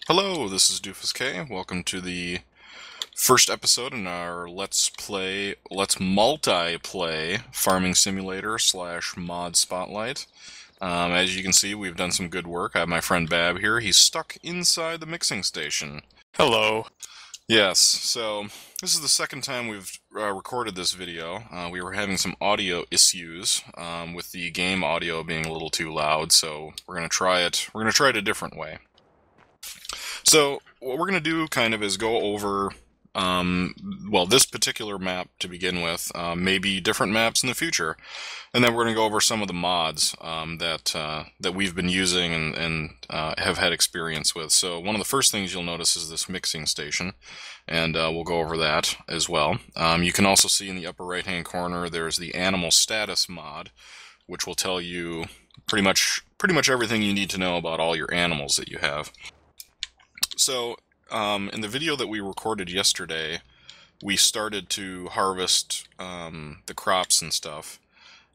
Hello, this is Doofus K. Welcome to the first episode in our Let's Multi-Play Farming Simulator / Mod Spotlight. As you can see, we've done some good work. I have my friend Bab here. He's stuck inside the mixing station. Hello. Yes, so this is the second time we've recorded this video. We were having some audio issues with the game audio being a little too loud, so we're gonna try it. We're gonna try it a different way. So what we're going to do kind of is go over, this particular map to begin with, maybe different maps in the future, and then we're going to go over some of the mods that we've been using and have had experience with. So one of the first things you'll notice is this mixing station, and we'll go over that as well. You can also see in the upper right-hand corner there's the animal status mod, which will tell you pretty much everything you need to know about all your animals that you have. So, in the video that we recorded yesterday, we started to harvest the crops and stuff.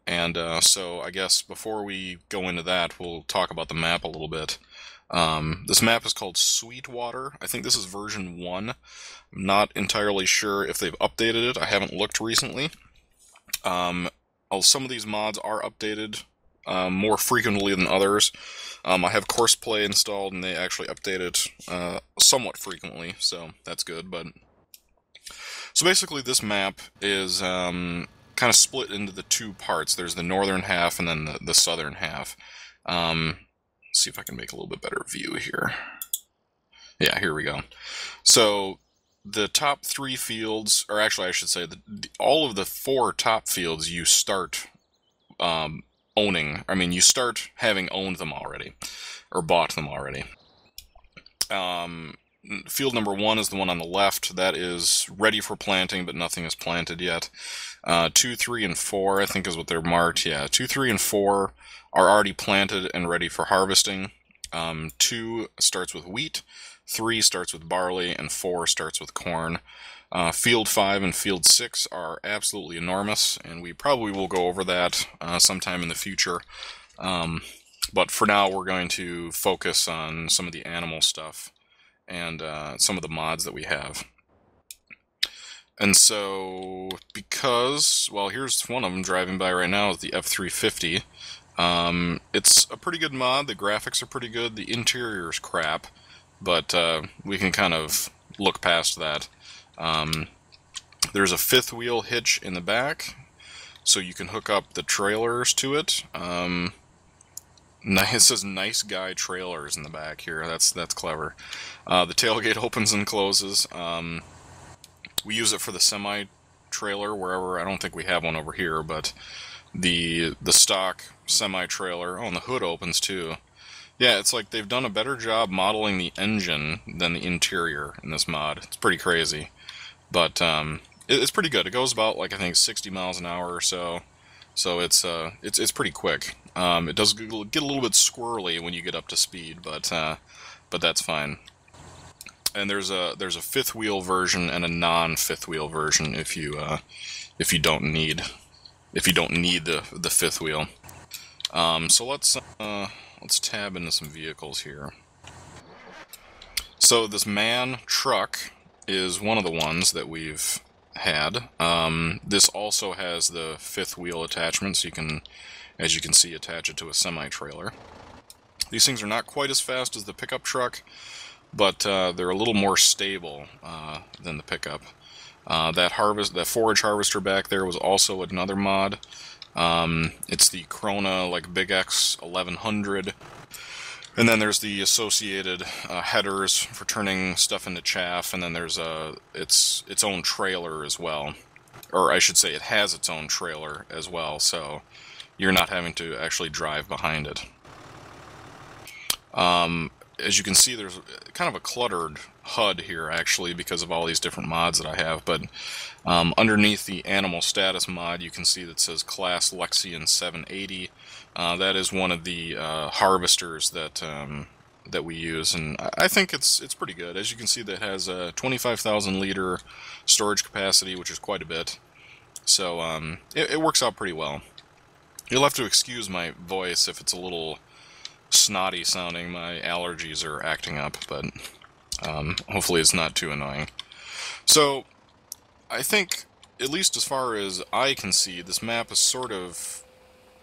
And so I guess before we go into that, we'll talk about the map a little bit. This map is called Sweetwater. I think this is version 1. I'm not entirely sure if they've updated it. I haven't looked recently. Some of these mods are updated more frequently than others. I have Courseplay installed, and they actually update it somewhat frequently, so that's good. So basically, this map is kind of split into the two parts. There's the northern half and then the southern half. Let's see if I can make a little bit better view here. Yeah, here we go. So the top 3 fields, or actually I should say, all of the 4 top fields you start owning. I mean, you start having owned them already, or bought them already. Field number 1 is the one on the left. That is ready for planting, but nothing is planted yet. 2, 3, and 4, I think is what they're marked. Yeah, 2, 3, and 4 are already planted and ready for harvesting. 2 starts with wheat, 3 starts with barley, and 4 starts with corn. Field 5 and Field 6 are absolutely enormous, and we probably will go over that sometime in the future. But for now, we're going to focus on some of the animal stuff and some of the mods that we have. And so, because, well, here's one of them driving by right now, is the F350. It's a pretty good mod. The graphics are pretty good. The interior is crap, but we can kind of look past that. There's a 5th wheel hitch in the back, so you can hook up the trailers to it. It says "Nice Guy Trailers" in the back here. That's clever. The tailgate opens and closes. We use it for the semi-trailer wherever. I don't think we have one over here, but the stock semi-trailer. Oh, and the hood opens too. Yeah, it's like they've done a better job modeling the engine than the interior in this mod. It's pretty crazy. But it's pretty good. It goes about, like, I think 60 miles an hour or so. So it's pretty quick. It does get a little bit squirrely when you get up to speed, but that's fine. And there's a 5th wheel version and a non-5th wheel version if you don't need the 5th wheel. So let's tab into some vehicles here. So this MAN truck is one of the ones that we've had. This also has the 5th wheel attachment, so you can, as you can see, attach it to a semi-trailer. These things are not quite as fast as the pickup truck, but they're a little more stable than the pickup. That forage harvester back there was also another mod. It's the Krona, like Big X 1100. And then there's the associated headers for turning stuff into chaff, and then there's its own trailer as well. Or I should say it has its own trailer as well, so you're not having to actually drive behind it. As you can see, there's kind of a cluttered HUD here, actually, because of all these different mods that I have, but underneath the animal status mod, you can see that says Class Lexion 780. That is one of the harvesters that we use, and I think it's pretty good. As you can see, that has a 25,000 liter storage capacity, which is quite a bit. So it works out pretty well. You'll have to excuse my voice if it's a little snotty sounding. My allergies are acting up, but Hopefully it's not too annoying. So, I think, at least as far as I can see, this map is sort of,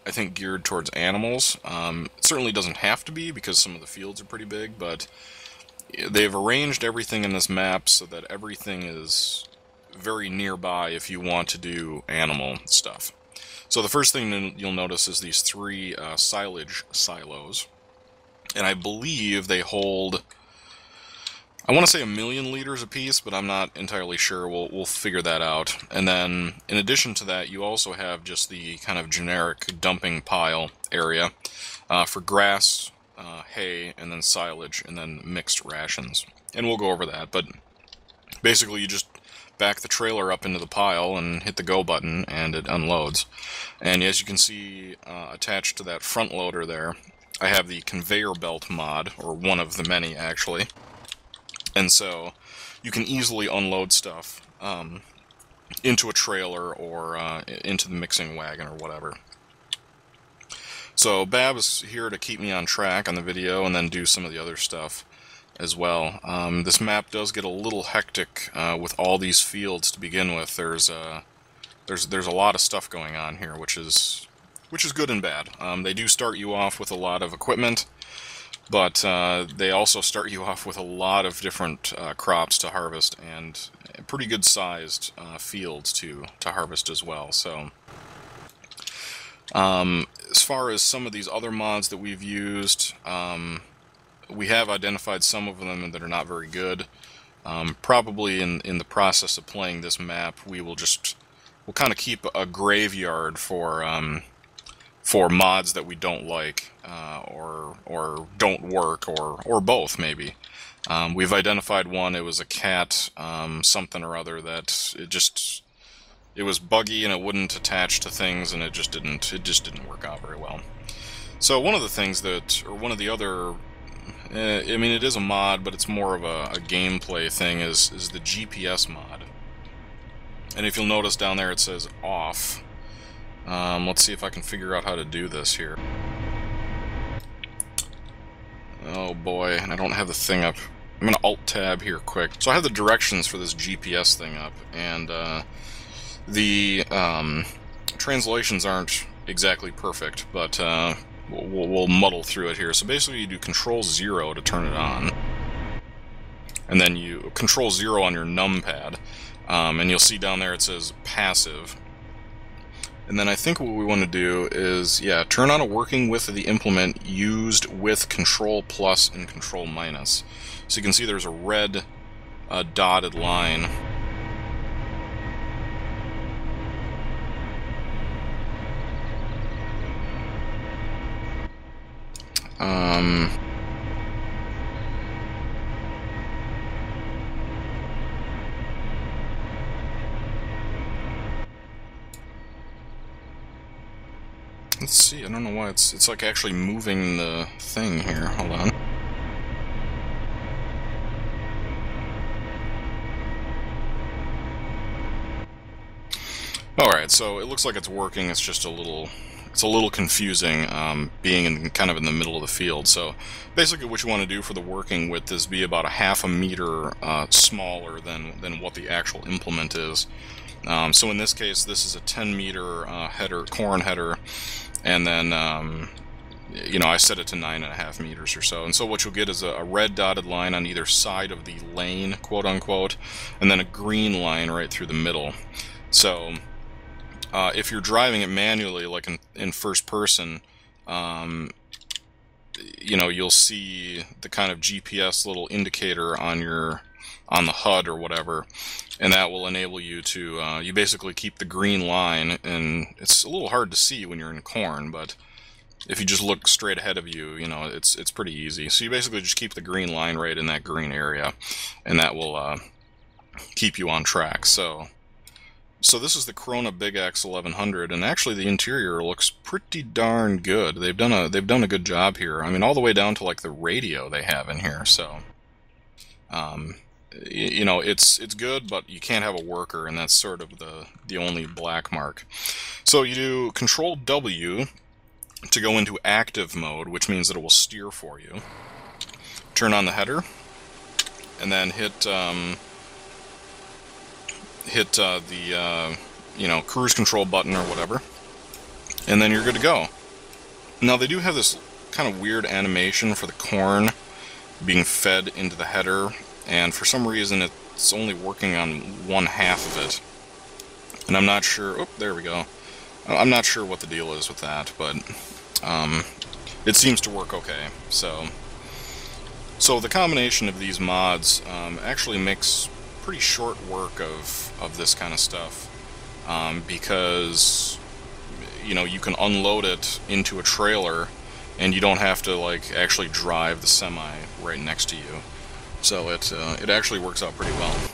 I think, geared towards animals. It certainly doesn't have to be, because some of the fields are pretty big, but they've arranged everything in this map so that everything is very nearby if you want to do animal stuff. So the first thing you'll notice is these 3 silage silos, and I believe they hold, I want to say 1 million liters apiece, but I'm not entirely sure. We'll figure that out. And then, in addition to that, you also have just the kind of generic dumping pile area for grass, hay, and then silage, and then mixed rations. And we'll go over that, but basically you just back the trailer up into the pile and hit the go button, and it unloads. And as you can see, attached to that front loader there, I have the conveyor belt mod, or one of the many, actually. And so you can easily unload stuff into a trailer or into the mixing wagon or whatever. So Bab is here to keep me on track on the video and then do some of the other stuff as well. This map does get a little hectic with all these fields to begin with. There's a lot of stuff going on here, which is good and bad. They do start you off with a lot of equipment, but they also start you off with a lot of different crops to harvest, and pretty good sized fields to harvest as well. So as far as some of these other mods that we've used, we have identified some of them that are not very good. Probably in the process of playing this map, we'll kind of keep a graveyard for mods that we don't like, or don't work, or both maybe. We've identified one. It was a cat something or other that it was buggy and it wouldn't attach to things, and it just didn't work out very well. So one of the things one of the other, I mean, it is a mod, but it's more of a gameplay thing, is the GPS mod. And if you'll notice down there, it says off. Let's see if I can figure out how to do this here. Oh boy, and I don't have the thing up. I'm going to Alt-Tab here quick. So I have the directions for this GPS thing up, and the translations aren't exactly perfect, but we'll muddle through it here. So basically you do Control-0 to turn it on, and then you Control-0 on your numpad, and you'll see down there it says passive. And then I think what we want to do is, yeah, turn on a working with the implement used with Control plus and Control minus. So you can see there's a red dotted line. Let's see, I don't know why it's like actually moving the thing here. Hold on. Alright, so it looks like it's working. It's just a little confusing, being kind of in the middle of the field. So basically what you want to do for the working width is be about 1/2 meter smaller than what the actual implement is. So in this case, this is a 10-meter header, corn header, and then you know, I set it to 9.5 meters or so. And so what you'll get is a red dotted line on either side of the lane, quote unquote, and then a green line right through the middle. So if you're driving it manually, like in first person, you know, you'll see the kind of GPS little indicator on the HUD or whatever, and that will enable you to you basically keep the green line, and it's a little hard to see when you're in corn, but if you just look straight ahead of you, you know, it's pretty easy. So you basically just keep the green line right in that green area, and that will keep you on track. So this is the Corona Big X 1100, and actually the interior looks pretty darn good. They've done a good job here. I mean, all the way down to like the radio they have in here. So you know, it's good, but you can't have a worker, and that's sort of the only black mark. So you do Control W to go into active mode, which means that it will steer for you. Turn on the header, and then hit the cruise control button or whatever, and then you're good to go. Now they do have this kind of weird animation for the corn being fed into the header, and for some reason it's only working on one half of it, and I'm not sure. Oh, there we go. I'm not sure what the deal is with that, but it seems to work okay. So the combination of these mods actually makes pretty short work of this kind of stuff, because you can unload it into a trailer and you don't have to like actually drive the semi right next to you. So it actually works out pretty well.